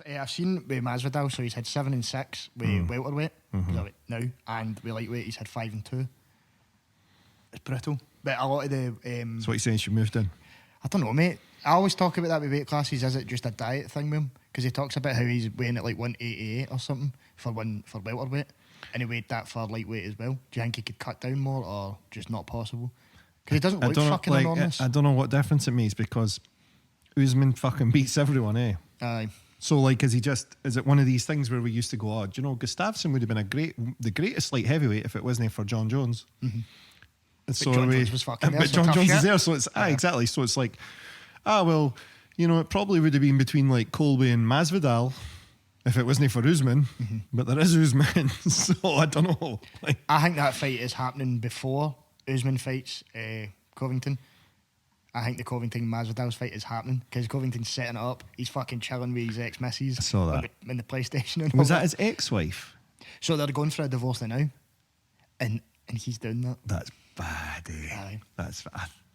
I've seen with Masvidal, so he's had 7 and 6 with welterweight now, and with lightweight he's had 5 and 2. It's brutal. But a lot of the So what you saying? She moved in. I don't know, mate. I always talk about that with weight classes. Is it just a diet thing with him? Because he talks about how he's weighing at like 188 or something for welterweight, and he weighed that for lightweight as well. Do you think he could cut down more, or just not possible? Because he doesn't look fucking enormous. I don't know what difference it makes because Usman fucking beats everyone, eh? Aye. So like, is it one of these things where we used to go, oh, do you know, Gustafsson would have been the greatest light heavyweight if it wasn't for John Jones. But John Jones was fucking there. But John Jones is there, so it's exactly. So it's like, well, you know, it probably would have been between like Colby and Masvidal if it wasn't for Usman. But there is Usman, so I don't know. Like, I think that fight is happening before Usman fights Covington. I think the Covington-Masvidal's fight is happening because Covington's setting it up. He's fucking chilling with his ex-missus. I saw that. In the PlayStation. And was that his ex-wife? So they're going for a divorce now. And he's doing that. That's bad, eh? Aye.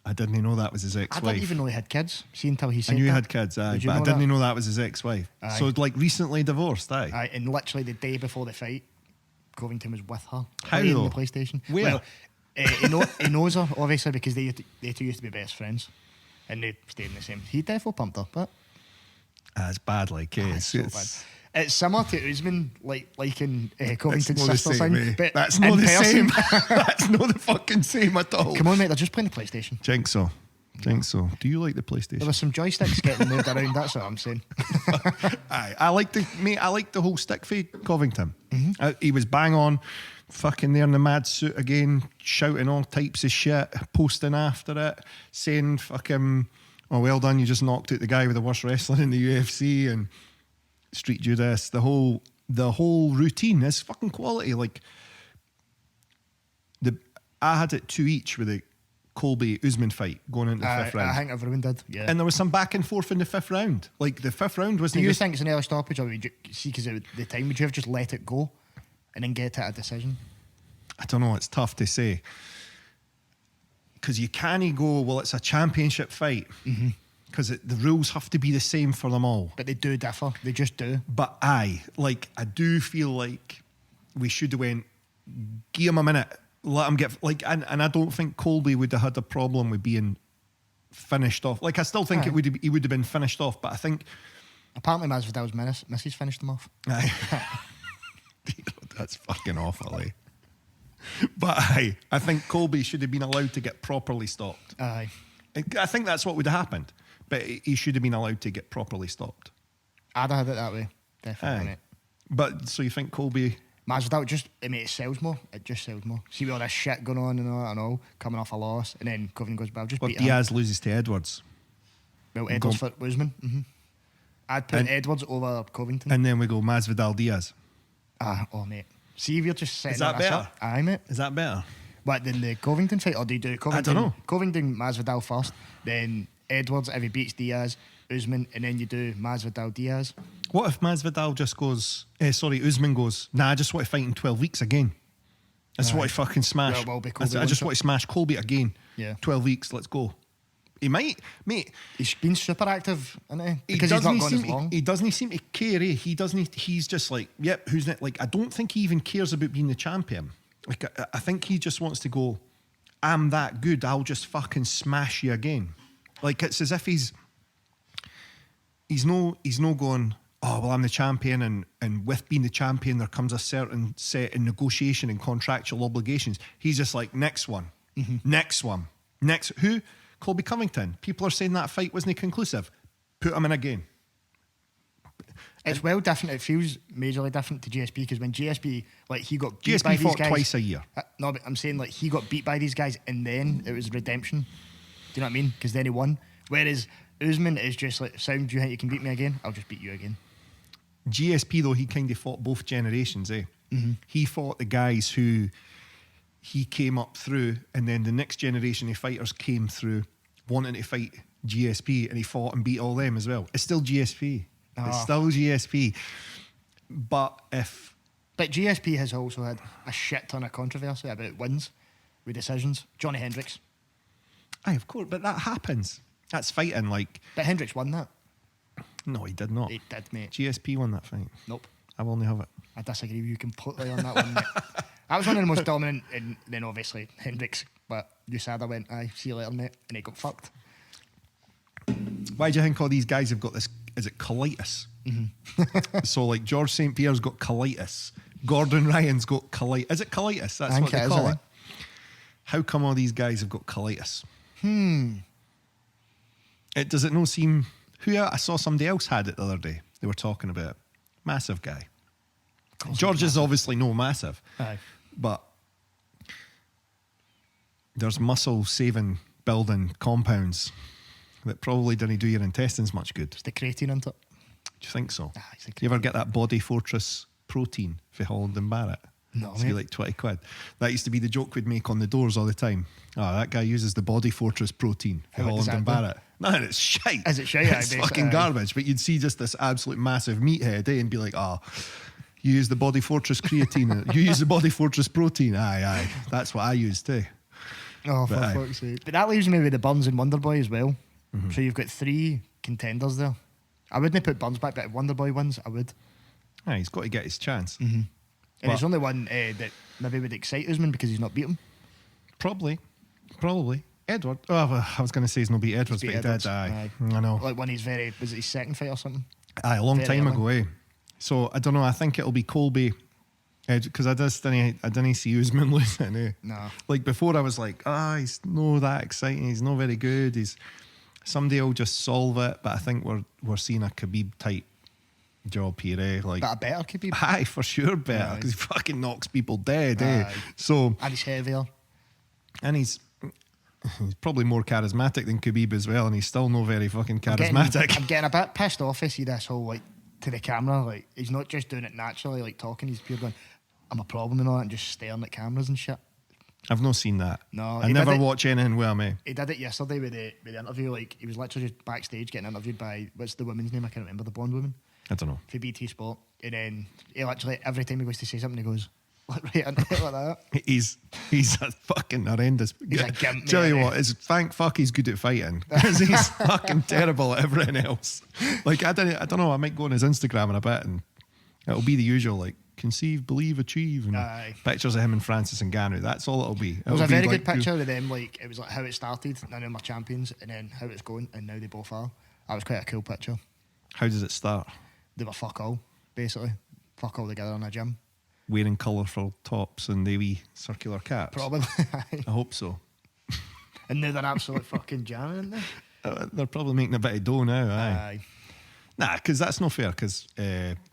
I didn't know that was his ex-wife. I didn't even know he had kids. See, until he said I knew that. he had kids, aye. But I didn't know that was his ex-wife. Aye. So like recently divorced, aye? Aye, and literally the day before the fight, Covington was with her. How playing though? the PlayStation. Where? Well, he knows her, obviously, because they two used to be best friends. And they stayed in the same. He definitely pumped her, but It's bad, like, eh? it's so bad. It's similar to Usman, liking Covington's sister same, thing. But that's not in the person, same. That's not the fucking same at all. Come on, mate, they're just playing the PlayStation. Think so. Do you like the PlayStation? There was some joysticks getting moved around, that's what I'm saying. Aye, I like the whole stick fade Covington. He was bang on, fucking there in the mad suit again, shouting all types of shit, posting after it, saying fucking, oh well done, you just knocked out the guy with the worst wrestling in the UFC, and Street Judas. The whole routine is fucking quality. Like I had it 2 each with the Colby Usman fight going into the 5th round. I think everyone did, yeah. And there was some back and forth in the 5th round. Like the 5th round wasn't. Do you think it's an early stoppage, or would you see, because of the time, would you have just let it go and then get to a decision? I don't know. It's tough to say because you can't go, well, it's a championship fight because the rules have to be the same for them all. But they do differ. They just do. But I do feel like we should have went, give him a minute, let him get and I don't think Colby would have had a problem with being finished off. Like I still think he would have been finished off, but I think apparently Masvidal's missus finished him off. Aye. That's fucking awful, eh? But I think Colby should have been allowed to get properly stopped. Aye. I think that's what would have happened, but he should have been allowed to get properly stopped. I'd have had it that way, definitely. Aye. But so you think Colby? Masvidal it sells more. It just sells more. See with all this shit going on and all coming off a loss, and then Covington goes, "Well, just beat him." Diaz loses to Edwards. Well, Edwards for Usman. I'd put Edwards over Covington. And then we go Masvidal Diaz. Oh mate. See if you're just setting Is that better? up. Aye, mate. Is that better? What, than the Covington fight, or do you do Covington? I don't know. Covington, Masvidal first, then Edwards if he beats Diaz, Usman, and then you do Masvidal Diaz. What if Masvidal just goes, Usman goes, nah, I just want to fight in 12 weeks again. I just want to fucking smash. Well, I just want to smash Colby again. Yeah. 12 weeks, let's go. He might, mate. He's been super active, isn't he? Because he's not gone as long. He doesn't seem to care, eh? He's just like, yep, who's next? Like, I don't think he even cares about being the champion. Like, I think he just wants to go, I'm that good, I'll just fucking smash you again. Like, it's as if he's no going, oh, well, I'm the champion, and with being the champion, there comes a certain set in negotiation and contractual obligations. He's just like, next one. Next one. Next, who? Colby Covington. People are saying that fight wasn't conclusive. Put him in again. It's well different. It feels majorly different to GSP, because when GSP, like, he got beat by GSP these fought guys twice a year. No, but I'm saying, like, he got beat by these guys and then it was redemption. Do you know what I mean? Because then he won. Whereas Usman is just like, sound, do you think you can beat me again? I'll just beat you again. GSP, though, he kind of fought both generations, eh? He fought the guys who he came up through, and then the next generation of fighters came through wanting to fight GSP, and he fought and beat all them as well. It's still GSP. It's still GSP. But GSP has also had a shit ton of controversy about wins with decisions. Johnny Hendricks. Aye, of course, but that happens. That's fighting, like... But Hendricks won that. No, he did not. He did, mate. GSP won that fight. Nope. I will only have it. I disagree with you completely on that one, mate. That was one of the most dominant, and then obviously Hendricks, but USADA went, aye, see you later, mate, and he got fucked. Why do you think all these guys have got this? Is it colitis? So like George St. Pierre's got colitis. Gordon Ryan's got colitis. Is it colitis? That's what they call it. How come all these guys have got colitis? Does it not seem... I saw somebody else had it the other day. They were talking about it. Massive guy. George is obviously no massive. Aye. But there's muscle saving building compounds that probably didn't do your intestines much good. It's the creatine, isn't it? Do you think so? Ah, it's the You ever get that Body Fortress protein for Holland and Barrett? No, It's like 20 quid. That used to be the joke we'd make on the doors all the time. Oh, that guy uses the Body Fortress protein for How much Holland does and that do? Barrett. No, it's shite. Is it shite? It's fucking garbage. But you'd see just this absolute massive meathead, and be like, oh, you use the Body Fortress creatine. You use the Body Fortress protein. Aye. That's what I use too. Oh, for fuck's sake. But that leaves me with the Burns and Wonderboy as well. So you've got 3 contenders there. I wouldn't put Burns back, but if Wonderboy wins, I would. Aye, he's got to get his chance. And there's only one that maybe would excite Usman because he's not beat him. Probably. Edward. Oh, well, I was going to say he's not beat Edwards, but he did. Aye. I know. Like when he's was it his second fight or something? Aye, a long Very time early. ago, So I don't know. I think it'll be Colby, because I didn't see Usman losing. No. Like before, I was like, he's not that exciting. He's not very good. Somebody will just solve it. But I think we're seeing a Khabib type job here. Like, But a better Khabib. aye, for sure, better, because he fucking knocks people dead. Aye. So And he's heavier. and he's probably more charismatic than Khabib as well, and he's still not very fucking charismatic. I'm getting a bit pissed off to see this whole like to the camera. Like he's not just doing it naturally, like talking. He's pure going, "I'm a problem" and all that, and just staring at cameras and shit. I've not seen that. No, I he never did it- watch anything with him. He did it yesterday with the interview. Like he was literally just backstage getting interviewed by what's the woman's name? I can't remember, the blonde woman I don't know. for BT Sport. And then he literally every time he goes to say something, he goes like, right into it like that. He's a fucking horrendous. He's a gimp, Tell you mate. what, thank fuck he's good at fighting, because he's fucking terrible at everything else. Like I don't know. I might go on his Instagram in a bit, and it'll be the usual like conceive, believe, achieve, and Aye. pictures of him and Francis Ngannou. That's all it'll be. It was It'll a be very like good picture of them. Like it was like how it started, none of them are champions, and then how it's going, and now they both are. That was quite a cool picture. How does it start? They were fuck all, basically. Fuck all together in a gym. Wearing colourful tops and the wee circular caps. Probably. I hope so. And now they're absolute fucking jamming, aren't they? They're probably making a bit of dough now. Aye. Aye. Nah, because that's no fair. Because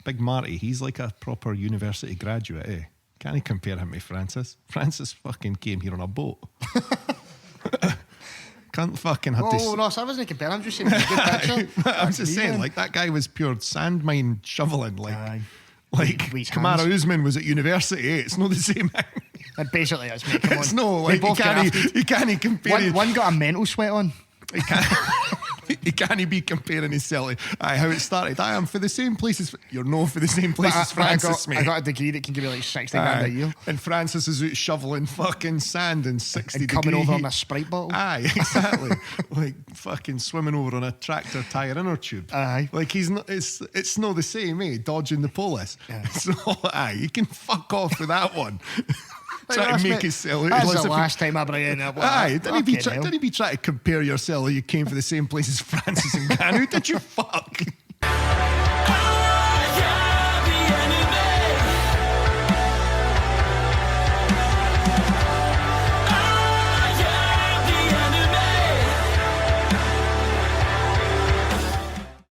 Big Marty, he's like a proper university graduate. Can't you compare him to Francis? Francis fucking came here on a boat. Can't fucking have Oh, to. no, so I wasn't comparing. I'm just saying it's a good picture. I was just saying, Man. like that guy was pure sand mine shoveling. Like, Aye. like With his Kamara hands. Usman was at university. It's not the same thing. And basically, it's me. Come It's on. no They like both grafted. you can't compare. One got a mental sweat on. He can't be comparing himself to how it started. I am for the same places. You're no for the same place as Francis, mate. I got a degree that can give you like 60 grand a year. And Francis is out shoveling fucking sand in 60 And coming degree over heat. on a Sprite bottle. Aye, exactly. Like fucking swimming over on a tractor tyre inner tube. Aye. Like he's not. It's not the same, Dodging the police. Aye. So you can fuck off with that one. Like, Try to that's make me- it sell. That's as the if last time I bring in that. Aye, didn't he be trying to compare yourself? You came for the same place as Francis and Ngannou. Did you fuck?